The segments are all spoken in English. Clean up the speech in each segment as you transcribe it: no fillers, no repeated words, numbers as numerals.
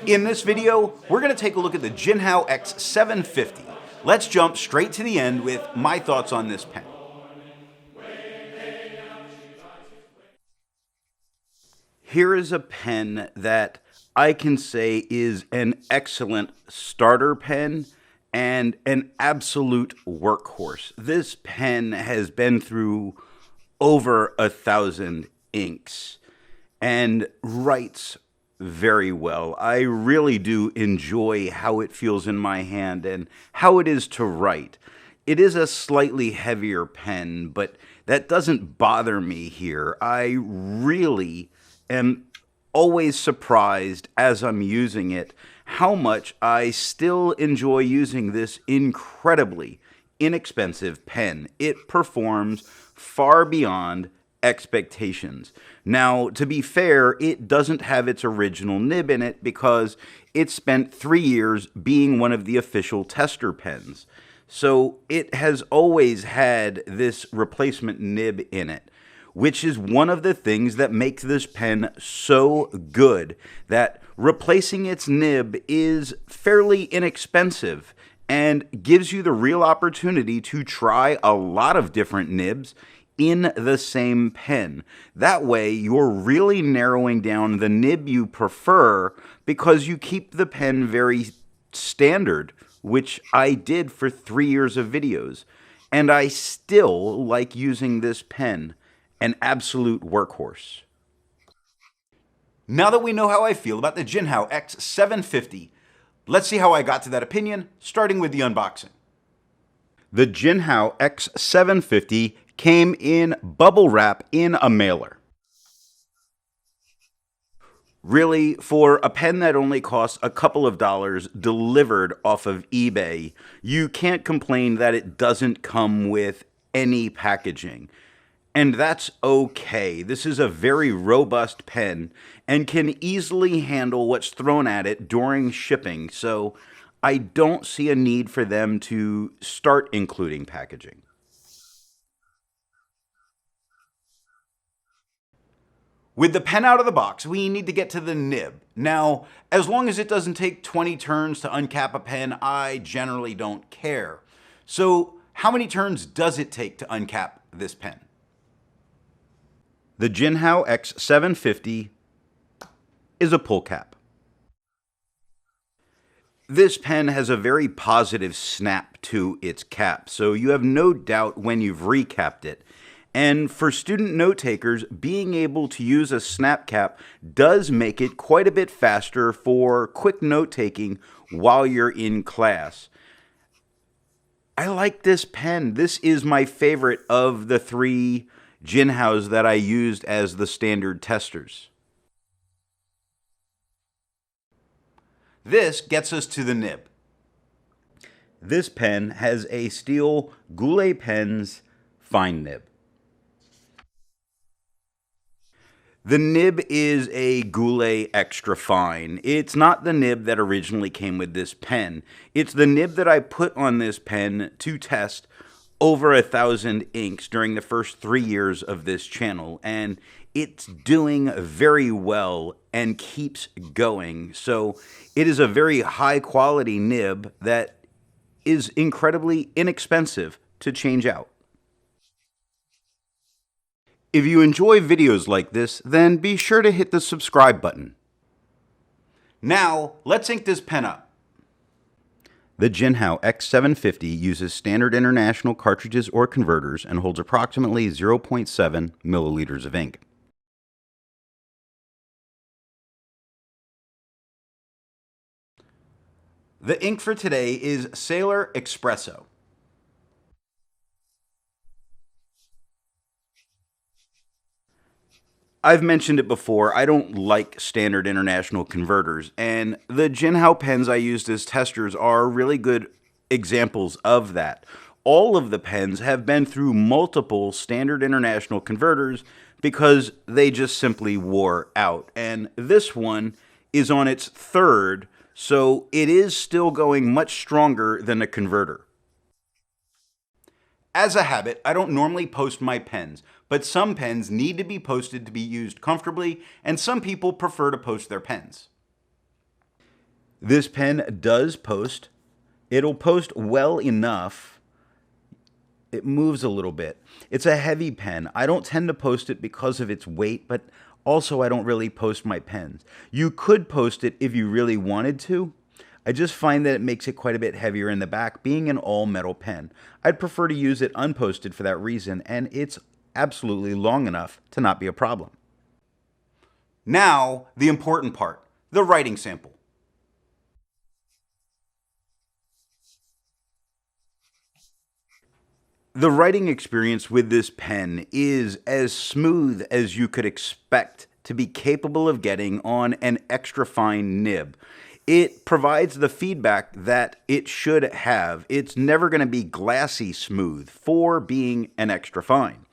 In this video, we're going to take a look at the Jinhao X750. Let's jump straight to the end with my thoughts on this pen. Here is a pen that I can say is an excellent starter pen and an absolute workhorse. This pen has been through over 1,000 inks and writes very well. I really do enjoy how it feels in my hand and how it is to write. It is a slightly heavier pen, but that doesn't bother me here. I really am always surprised as I'm using it how much I still enjoy using this incredibly inexpensive pen. It performs far beyond expectations. Now, to be fair, it doesn't have its original nib in it because it spent 3 years being one of the official tester pens. So it has always had this replacement nib in it, which is one of the things that makes this pen so good, that replacing its nib is fairly inexpensive and gives you the real opportunity to try a lot of different nibs in the same pen. That way, you're really narrowing down the nib you prefer because you keep the pen very standard, which I did for 3 years of videos. And I still like using this pen, an absolute workhorse. Now that we know how I feel about the Jinhao X750, let's see how I got to that opinion, starting with the unboxing. The Jinhao X750 came in bubble wrap in a mailer. Really, for a pen that only costs a couple of dollars delivered off of eBay, you can't complain that it doesn't come with any packaging. And that's okay. This is a very robust pen and can easily handle what's thrown at it during shipping, so I don't see a need for them to start including packaging. With the pen out of the box, we need to get to the nib. Now, as long as it doesn't take 20 turns to uncap a pen, I generally don't care. So, how many turns does it take to uncap this pen? The Jinhao X750 is a pull cap. This pen has a very positive snap to its cap, so you have no doubt when you've recapped it. And for student note takers, being able to use a snap cap does make it quite a bit faster for quick note taking while you're in class. I like this pen. This is my favorite of the 3 Jinhaos that I used as the standard testers. This gets us to the nib. This pen has a steel Goulet Pens fine nib. The nib is a Goulet Extra Fine. It's not the nib that originally came with this pen. It's the nib that I put on this pen to test over 1,000 inks during the first 3 years of this channel, and it's doing very well and keeps going. So it is a very high quality nib that is incredibly inexpensive to change out. If you enjoy videos like this, then be sure to hit the subscribe button. Now, let's ink this pen up. The Jinhao X750 uses standard international cartridges or converters and holds approximately 0.7 milliliters of ink. The ink for today is Sailor Espresso. I've mentioned it before, I don't like standard international converters, and the Jinhao pens I used as testers are really good examples of that. All of the pens have been through multiple standard international converters because they just simply wore out, and this one is on its 3rd, so it is still going much stronger than a converter. As a habit, I don't normally post my pens, but some pens need to be posted to be used comfortably, and some people prefer to post their pens. This pen does post. It'll post well enough. It moves a little bit. It's a heavy pen. I don't tend to post it because of its weight, but also I don't really post my pens. You could post it if you really wanted to. I just find that it makes it quite a bit heavier in the back, being an all-metal pen. I'd prefer to use it unposted for that reason, and it's absolutely long enough to not be a problem. Now, the important part, the writing sample. The writing experience with this pen is as smooth as you could expect to be capable of getting on an extra fine nib. It provides the feedback that it should have. It's never going to be glassy smooth for being an extra fine.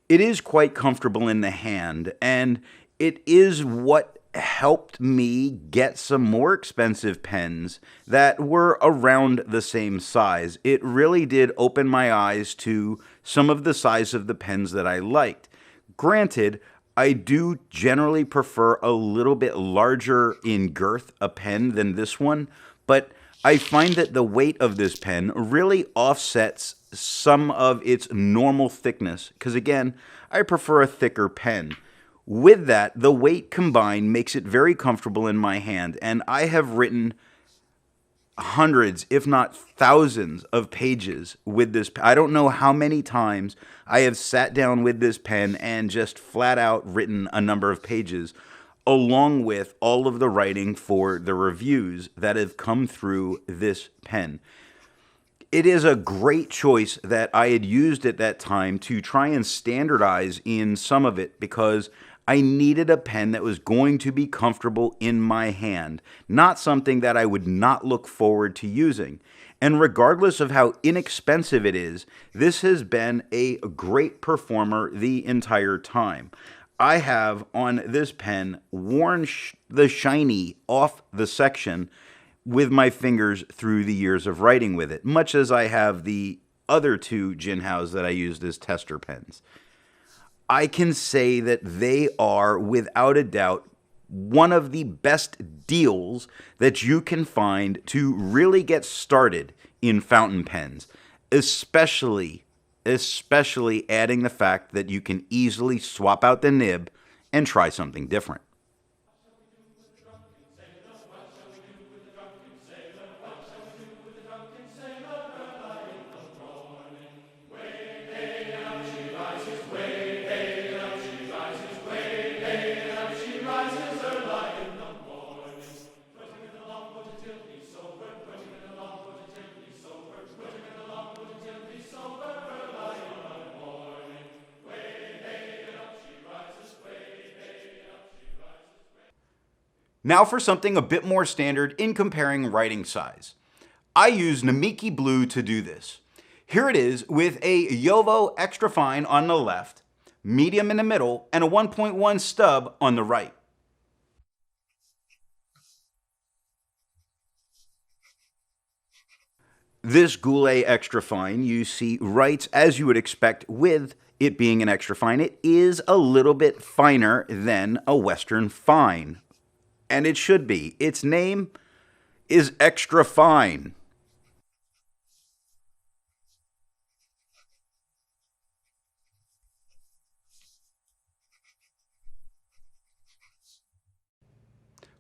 It is quite comfortable in the hand, and it is what helped me get some more expensive pens that were around the same size. It really did open my eyes to some of the size of the pens that I liked. Granted, I do generally prefer a little bit larger in girth a pen than this one, but I find that the weight of this pen really offsets some of its normal thickness, because again, I prefer a thicker pen. With that, the weight combined makes it very comfortable in my hand, and I have written hundreds, if not thousands, of pages with this. I don't know how many times I have sat down with this pen and just flat out written a number of pages, along with all of the writing for the reviews that have come through this pen. It is a great choice that I had used at that time to try and standardize in some of it, because I needed a pen that was going to be comfortable in my hand, not something that I would not look forward to using. And regardless of how inexpensive it is, this has been a great performer the entire time. I have on this pen worn the shiny off the section with my fingers through the years of writing with it, much as I have the other two Jinhaos that I used as tester pens. I can say that they are, without a doubt, one of the best deals that you can find to really get started in fountain pens, especially adding the fact that you can easily swap out the nib and try something different. Now for something a bit more standard in comparing writing size. I use Namiki Blue to do this. Here it is with a Yovo extra fine on the left, medium in the middle, and a 1.1 stub on the right. This Goulet extra fine, you see, writes as you would expect with it being an extra fine. It is a little bit finer than a Western fine. And it should be. Its name is Extra Fine.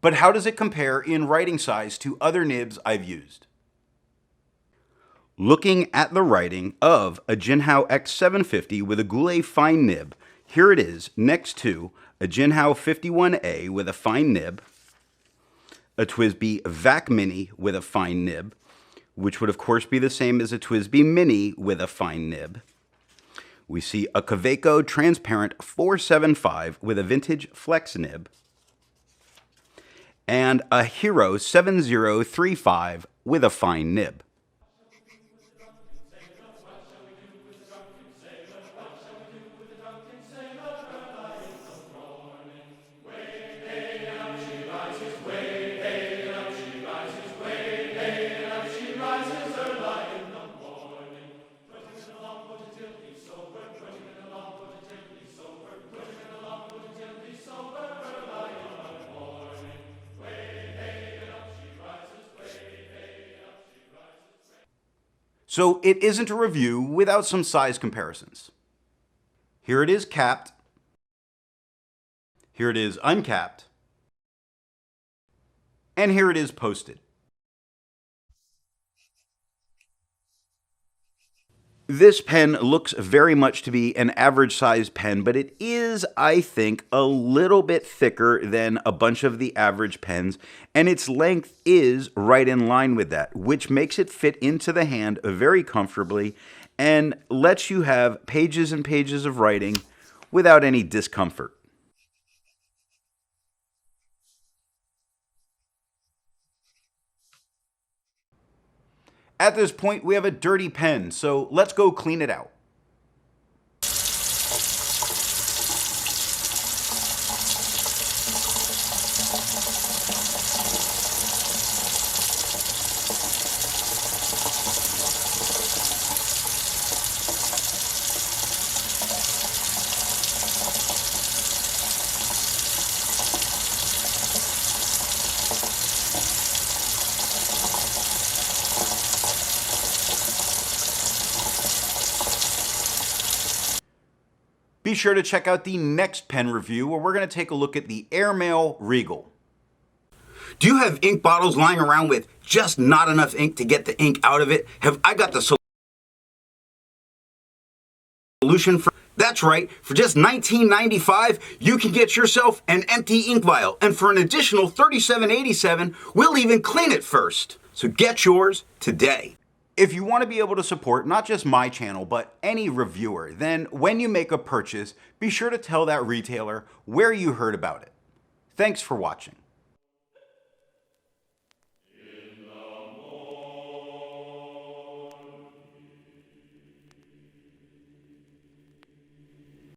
But how does it compare in writing size to other nibs I've used? Looking at the writing of a Jinhao X750 with a Goulet fine nib, here it is next to a Jinhao 51A with a fine nib, a TWSBI VAC Mini with a fine nib, which would of course be the same as a TWSBI Mini with a fine nib. We see a Kaweco Transparent 475 with a vintage flex nib, and a Hero 7035 with a fine nib. So it isn't a review without some size comparisons. Here it is capped. Here it is uncapped. And here it is posted. This pen looks very much to be an average size pen, but it is, I think, a little bit thicker than a bunch of the average pens, and its length is right in line with that, which makes it fit into the hand very comfortably and lets you have pages and pages of writing without any discomfort. At this point, we have a dirty pen, so let's go clean it out. Be sure to check out the next pen review where we're going to take a look at the Airmail Regal. Do you have ink bottles lying around with just not enough ink to get the ink out of it? Have I got the solution for? That's right, for just $19.95, you can get yourself an empty ink vial, and for an additional $37.87, we'll even clean it first. So get yours today. If you want to be able to support not just my channel, but any reviewer, then when you make a purchase, be sure to tell that retailer where you heard about it. Thanks for watching.